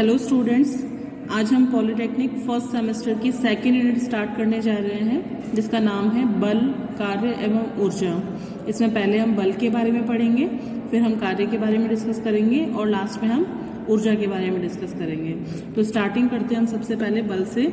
Hello students, आज हम polytechnic first semester की सेकेंड यूनिट स्टार्ट करने जा रहे हैं जिसका नाम है बल, कार्य एवं ऊर्जा। इसमें पहले हम बल के बारे में पढ़ेंगे, फिर हम कार्य के बारे में डिस्कस करेंगे और लास्ट में हम ऊर्जा के बारे में डिस्कस करेंगे। तो स्टार्टिंग करते हैं हम सबसे पहले बल से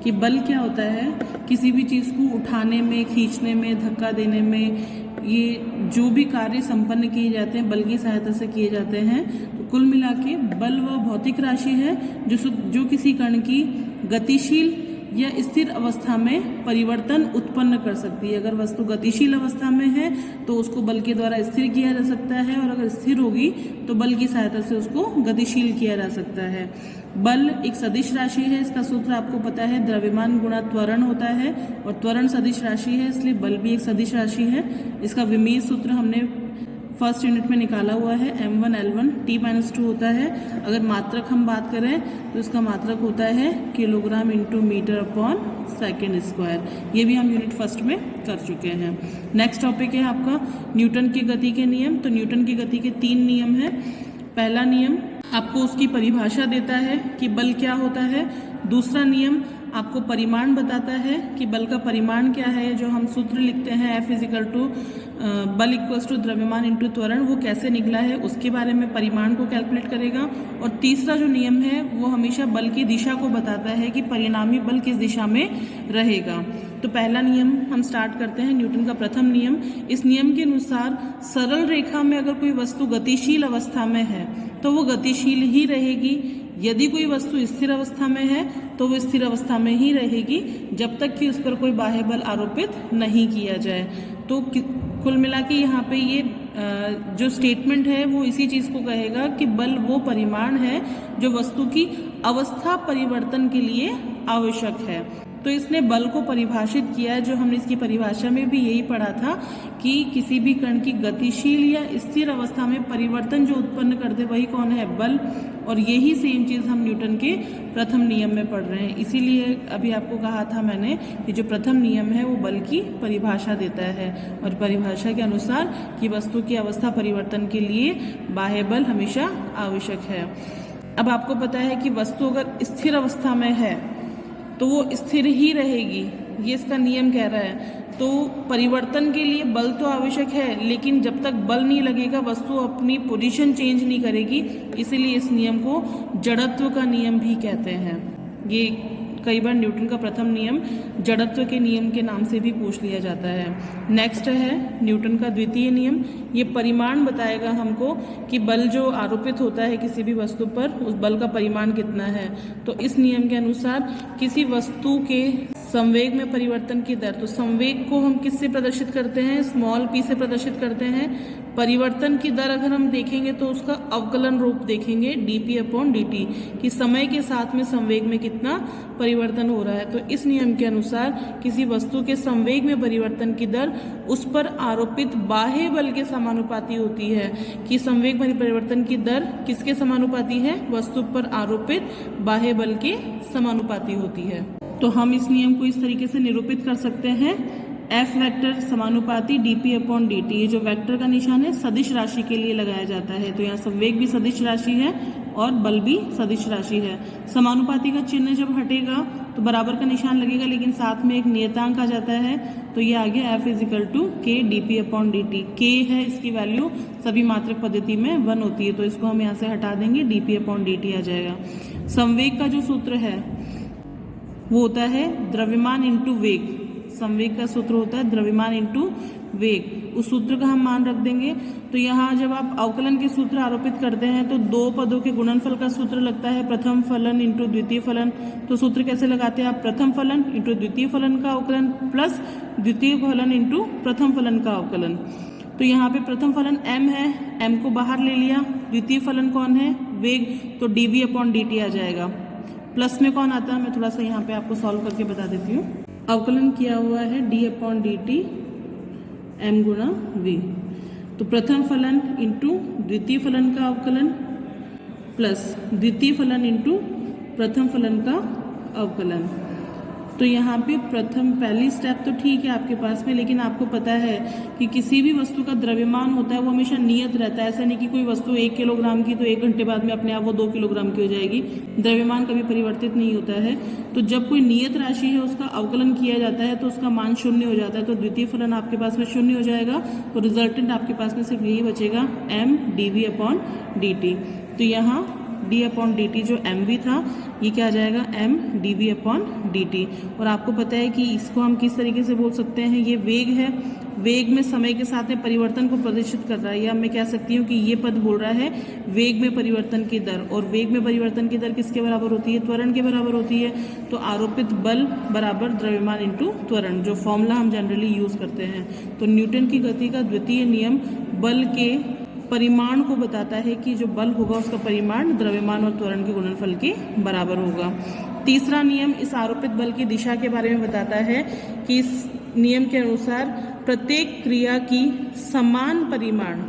कि बल क्या होता है। किसी भी चीज़ को उठाने में, खींचने में, धक्का देने में, ये जो भी कार्य संपन्न किए जाते हैं बल की सहायता से किए जाते हैं। तो कुल मिला के बल वह भौतिक राशि है जो किसी कण की गतिशील या स्थिर अवस्था में परिवर्तन उत्पन्न कर सकती है। अगर वस्तु गतिशील अवस्था में है तो उसको बल के द्वारा स्थिर किया जा सकता है, और अगर स्थिर होगी तो बल की सहायता से उसको गतिशील किया जा सकता है। बल एक सदिश राशि है। इसका सूत्र आपको पता है, द्रव्यमान गुणा त्वरण होता है, और त्वरण सदिश राशि है इसलिए बल भी एक सदिश राशि है। इसका विमीय सूत्र हमने फर्स्ट यूनिट में निकाला हुआ है, m1L1 T-2 होता है। अगर मात्रक हम बात करें तो इसका मात्रक होता है kilogram into metre upon second square. ये भी हम यूनिट फर्स्ट में कर चुके हैं। नेक्स्ट टॉपिक है आपका न्यूटन की गति के नियम। तो न्यूटन की गति के 3 नियम हैं। पहला नियम आपको उसकी परिभाषा देता है कि बल क्या होता है। दूसरा नियम आपको परिमाण बताता है कि बल का परिमाण क्या है। जो हम सूत्र लिखते हैं F = बल = द्रव्यमान इंटू त्वरण, वो कैसे निकला है उसके बारे में परिमाण को कैलकुलेट करेगा। और तीसरा जो नियम है वो हमेशा बल की दिशा को बताता है कि परिणामी बल किस दिशा में रहेगा। तो पहला नियम हम स्टार्ट करते हैं, न्यूटन का प्रथम नियम। इस नियम के अनुसार सरल रेखा में अगर कोई वस्तु गतिशील अवस्था में है तो वो गतिशील ही रहेगी। यदि कोई वस्तु स्थिर अवस्था में है तो वो स्थिर अवस्था में ही रहेगी जब तक कि उस पर कोई बाह्य बल आरोपित नहीं किया जाए। तो कुल मिला के यहाँ पे ये जो स्टेटमेंट है वो इसी चीज़ को कहेगा कि बल वो परिमाण है जो वस्तु की अवस्था परिवर्तन के लिए आवश्यक है। तो इसने बल को परिभाषित किया है। जो हमने इसकी परिभाषा में भी यही पढ़ा था कि किसी भी कण की गतिशील या स्थिर अवस्था में परिवर्तन जो उत्पन्न करते वही कौन है, बल। और यही सेम चीज़ हम न्यूटन के प्रथम नियम में पढ़ रहे हैं। इसीलिए अभी आपको कहा था मैंने कि जो प्रथम नियम है वो बल की परिभाषा देता है, और परिभाषा के अनुसार कि वस्तु की अवस्था परिवर्तन के लिए बाह्य बल हमेशा आवश्यक है। अब आपको पता है कि वस्तु अगर स्थिर अवस्था में है तो वो स्थिर ही रहेगी, ये इसका नियम कह रहा है। तो परिवर्तन के लिए बल तो आवश्यक है, लेकिन जब तक बल नहीं लगेगा वस्तु अपनी पोजीशन चेंज नहीं करेगी। इसीलिए इस नियम को जड़त्व का नियम भी कहते हैं। ये कई बार न्यूटन का प्रथम नियम जड़त्व के नियम के नाम से भी पूछ लिया जाता है। नेक्स्ट है न्यूटन का द्वितीय नियम। ये परिमाण बताएगा हमको कि बल जो आरोपित होता है किसी भी वस्तु पर, उस बल का परिमाण कितना है। तो इस नियम के अनुसार किसी वस्तु के संवेग में परिवर्तन की दर, तो संवेग को हम किससे प्रदर्शित करते हैं, स्मॉल p से प्रदर्शित करते हैं। परिवर्तन की दर अगर हम देखेंगे तो उसका अवकलन रूप देखेंगे dp/dt, कि समय के साथ में संवेग में कितना परिवर्तन हो रहा है। तो इस नियम के अनुसार किसी वस्तु के संवेग में परिवर्तन की दर उस पर आरोपित बाह्य बल के समानुपाती होती है। कि संवेग में परिवर्तन की दर किसके समानुपाती है, वस्तु पर आरोपित बाह्य बल के समानुपाती होती है। तो हम इस नियम को इस तरीके से निरूपित कर सकते हैं, F वेक्टर समानुपाती dp/dt। ये जो वेक्टर का निशान है सदिश राशि के लिए लगाया जाता है। तो यहाँ संवेग भी सदिश राशि है और बल भी सदिश राशि है। समानुपाती का चिन्ह जब हटेगा तो बराबर का निशान लगेगा, लेकिन साथ में एक नियतांक आ जाता है। तो ये आ गया F = k dp/dt। k है, इसकी वैल्यू सभी मात्रक पद्धति में 1 होती है, तो इसको हम यहाँ से हटा देंगे, dp/dt आ जाएगा। संवेग का जो सूत्र है वो होता है द्रव्यमान इंटू वेग। संवेग का सूत्र होता है द्रव्यमान इंटू वेग। उस सूत्र का हम मान रख देंगे। तो यहाँ जब आप अवकलन के सूत्र आरोपित करते हैं तो दो पदों के गुणनफल का सूत्र लगता है, प्रथम फलन इंटू द्वितीय फलन। तो सूत्र कैसे लगाते हैं आप, प्रथम फलन इंटू द्वितीय फलन का अवकलन प्लस द्वितीय फलन इंटू प्रथम फलन का अवकलन। तो यहाँ पे प्रथम फलन m है, m को बाहर ले लिया। द्वितीय फलन कौन है, वेग, तो dv/dt आ जाएगा। प्लस में कौन आता है, मैं थोड़ा सा यहाँ पे आपको सॉल्व करके बता देती हूँ। अवकलन किया हुआ है d/dt m गुणा v। तो प्रथम फलन इंटू द्वितीय फलन का अवकलन प्लस द्वितीय फलन इंटू प्रथम फलन का अवकलन। तो यहाँ पे पहली स्टेप तो ठीक है आपके पास में, लेकिन आपको पता है कि किसी भी वस्तु का द्रव्यमान होता है वो हमेशा नियत रहता है। ऐसा नहीं कि कोई वस्तु 1 किलोग्राम की तो 1 घंटे बाद में अपने आप वो 2 किलोग्राम की हो जाएगी। द्रव्यमान कभी परिवर्तित नहीं होता है। तो जब कोई नियत राशि है उसका अवकलन किया जाता है तो उसका मान 0 हो जाता है, तो द्वितीय फलन आपके पास में 0 हो जाएगा। तो रिजल्टेंट आपके पास में सिर्फ यही बचेगा, m dv/dt। तो यहाँ d/dt जो mv था ये क्या आ जाएगा, m dv/dt। और आपको पता है कि इसको हम किस तरीके से बोल सकते हैं, ये वेग है, वेग में समय के साथ में परिवर्तन को प्रदर्शित कर रहा है, या मैं कह सकती हूँ कि ये पद बोल रहा है वेग में परिवर्तन की दर। और वेग में परिवर्तन की दर किसके बराबर होती है, त्वरण के बराबर होती है। तो आरोपित बल बराबर द्रव्यमान इंटू त्वरण, जो फॉर्मूला हम जनरली यूज करते हैं। तो न्यूटन की गति का द्वितीय नियम बल के परिमाण को बताता है कि जो बल होगा उसका परिमाण द्रव्यमान और त्वरण के गुणनफल के बराबर होगा। तीसरा नियम इस आरोपित बल की दिशा के बारे में बताता है कि इस नियम के अनुसार प्रत्येक क्रिया की समान परिमाण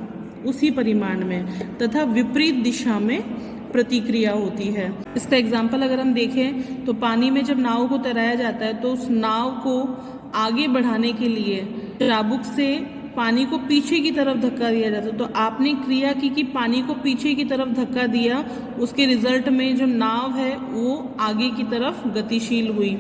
उसी परिमाण में तथा विपरीत दिशा में प्रतिक्रिया होती है। इसका एग्जाम्पल अगर हम देखें तो पानी में जब नाव को तैराया जाता है तो उस नाव को आगे बढ़ाने के लिए चाबुक से पानी को पीछे की तरफ धक्का दिया जाता है। तो आपने क्रिया की कि पानी को पीछे की तरफ धक्का दिया, उसके रिजल्ट में जो नाव है वो आगे की तरफ गतिशील हुई।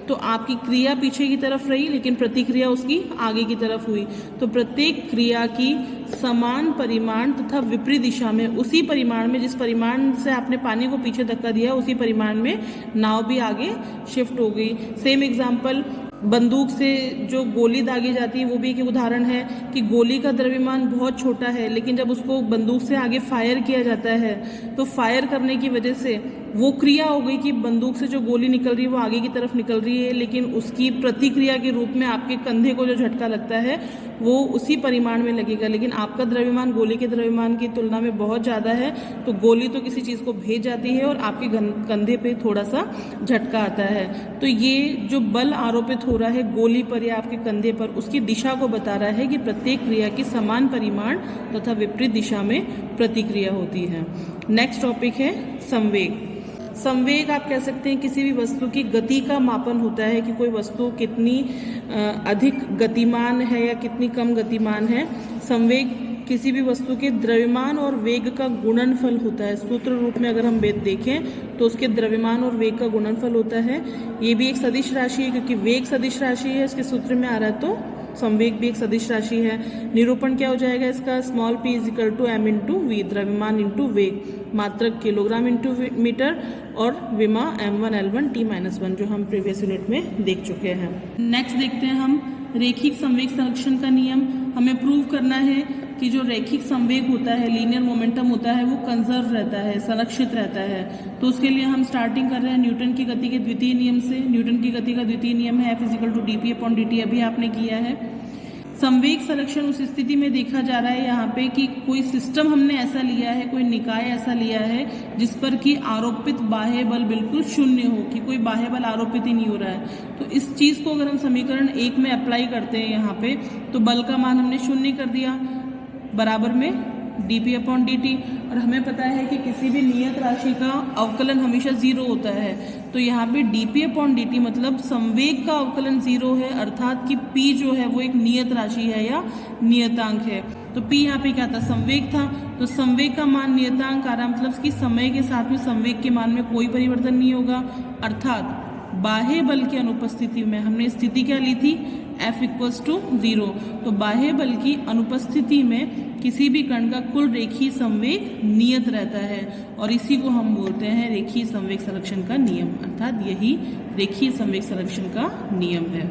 तो आपकी क्रिया पीछे की तरफ रही लेकिन प्रतिक्रिया उसकी आगे की तरफ हुई। तो प्रत्येक क्रिया की समान परिमाण तथा विपरीत दिशा में उसी परिमाण में, जिस परिमाण से आपने पानी को पीछे धक्का दिया उसी परिमाण में नाव भी आगे शिफ्ट हो गई। सेम एग्जाम्पल बंदूक से जो गोली दागी जाती है वो भी एक उदाहरण है कि गोली का द्रव्यमान बहुत छोटा है, लेकिन जब उसको बंदूक से आगे फायर किया जाता है तो फायर करने की वजह से वो क्रिया हो गई कि बंदूक से जो गोली निकल रही है वो आगे की तरफ निकल रही है, लेकिन उसकी प्रतिक्रिया के रूप में आपके कंधे को जो झटका लगता है वो उसी परिमाण में लगेगा। लेकिन आपका द्रव्यमान गोली के द्रव्यमान की तुलना में बहुत ज़्यादा है, तो गोली तो किसी चीज़ को भेज जाती है और आपके कंधे पे थोड़ा सा झटका आता है। तो ये जो बल आरोपित हो रहा है गोली पर या आपके कंधे पर, उसकी दिशा को बता रहा है कि प्रत्येक क्रिया की समान परिमाण तथा विपरीत दिशा में प्रतिक्रिया होती है। नेक्स्ट टॉपिक है संवेग। संवेग आप कह सकते हैं किसी भी वस्तु की गति का मापन होता है कि कोई वस्तु कितनी अधिक गतिमान है या कितनी कम गतिमान है। संवेग किसी भी वस्तु के द्रव्यमान और वेग का गुणनफल होता है। सूत्र रूप में अगर हम देखें तो उसके द्रव्यमान और वेग का गुणनफल होता है। ये भी एक सदिश राशि है क्योंकि वेग सदिश राशि है, इसके सूत्र में आ रहा है, तो संवेग भी एक सदिश राशि है। निरूपण क्या हो जाएगा इसका, स्मॉल p = m × v, द्रव्यमान इंटू वेग, मात्रक किलोग्राम इंटू मीटर, और विमा m1 L1 t-1, जो हम प्रीवियस यूनिट में देख चुके हैं। नेक्स्ट देखते हैं हम रेखिक संवेग संरक्षण का नियम। हमें प्रूव करना है कि जो रैखिक संवेग होता है, लीनियर मोमेंटम होता है, वो कंजर्व रहता है, संरक्षित रहता है। तो उसके लिए हम स्टार्टिंग कर रहे हैं न्यूटन की गति के द्वितीय नियम से। न्यूटन की गति का द्वितीय नियम है F = dp/dt, अभी आपने किया है। संवेग संरक्षण उस स्थिति में देखा जा रहा है यहाँ पे कि कोई सिस्टम हमने ऐसा लिया है, कोई निकाय ऐसा लिया है जिस पर कि आरोपित बाह्य बल बिल्कुल शून्य हो, कि कोई बाह्य बल आरोपित ही नहीं हो रहा है। तो इस चीज़ को अगर हम समीकरण 1 में अप्लाई करते हैं यहाँ पे, तो बल का मान हमने शून्य कर दिया बराबर में dp/dt। और हमें पता है कि किसी भी नियत राशि का अवकलन हमेशा 0 होता है। तो यहाँ पे dp/dt मतलब संवेग का अवकलन 0 है, अर्थात कि p जो है वो एक नियत राशि है या नियतांक है। तो p यहाँ पे क्या था, संवेग था, तो संवेग का मान नियतांक आ रहा, मतलब कि समय के साथ में संवेग के मान में कोई परिवर्तन नहीं होगा। अर्थात बाह्य बल की अनुपस्थिति में हमने स्थिति क्या ली थी, F = 0। तो बाह्य बल की अनुपस्थिति में किसी भी कण का कुल रेखीय संवेग नियत रहता है, और इसी को हम बोलते हैं रेखीय संवेग संरक्षण का नियम, अर्थात यही रेखीय संवेग संरक्षण का नियम है।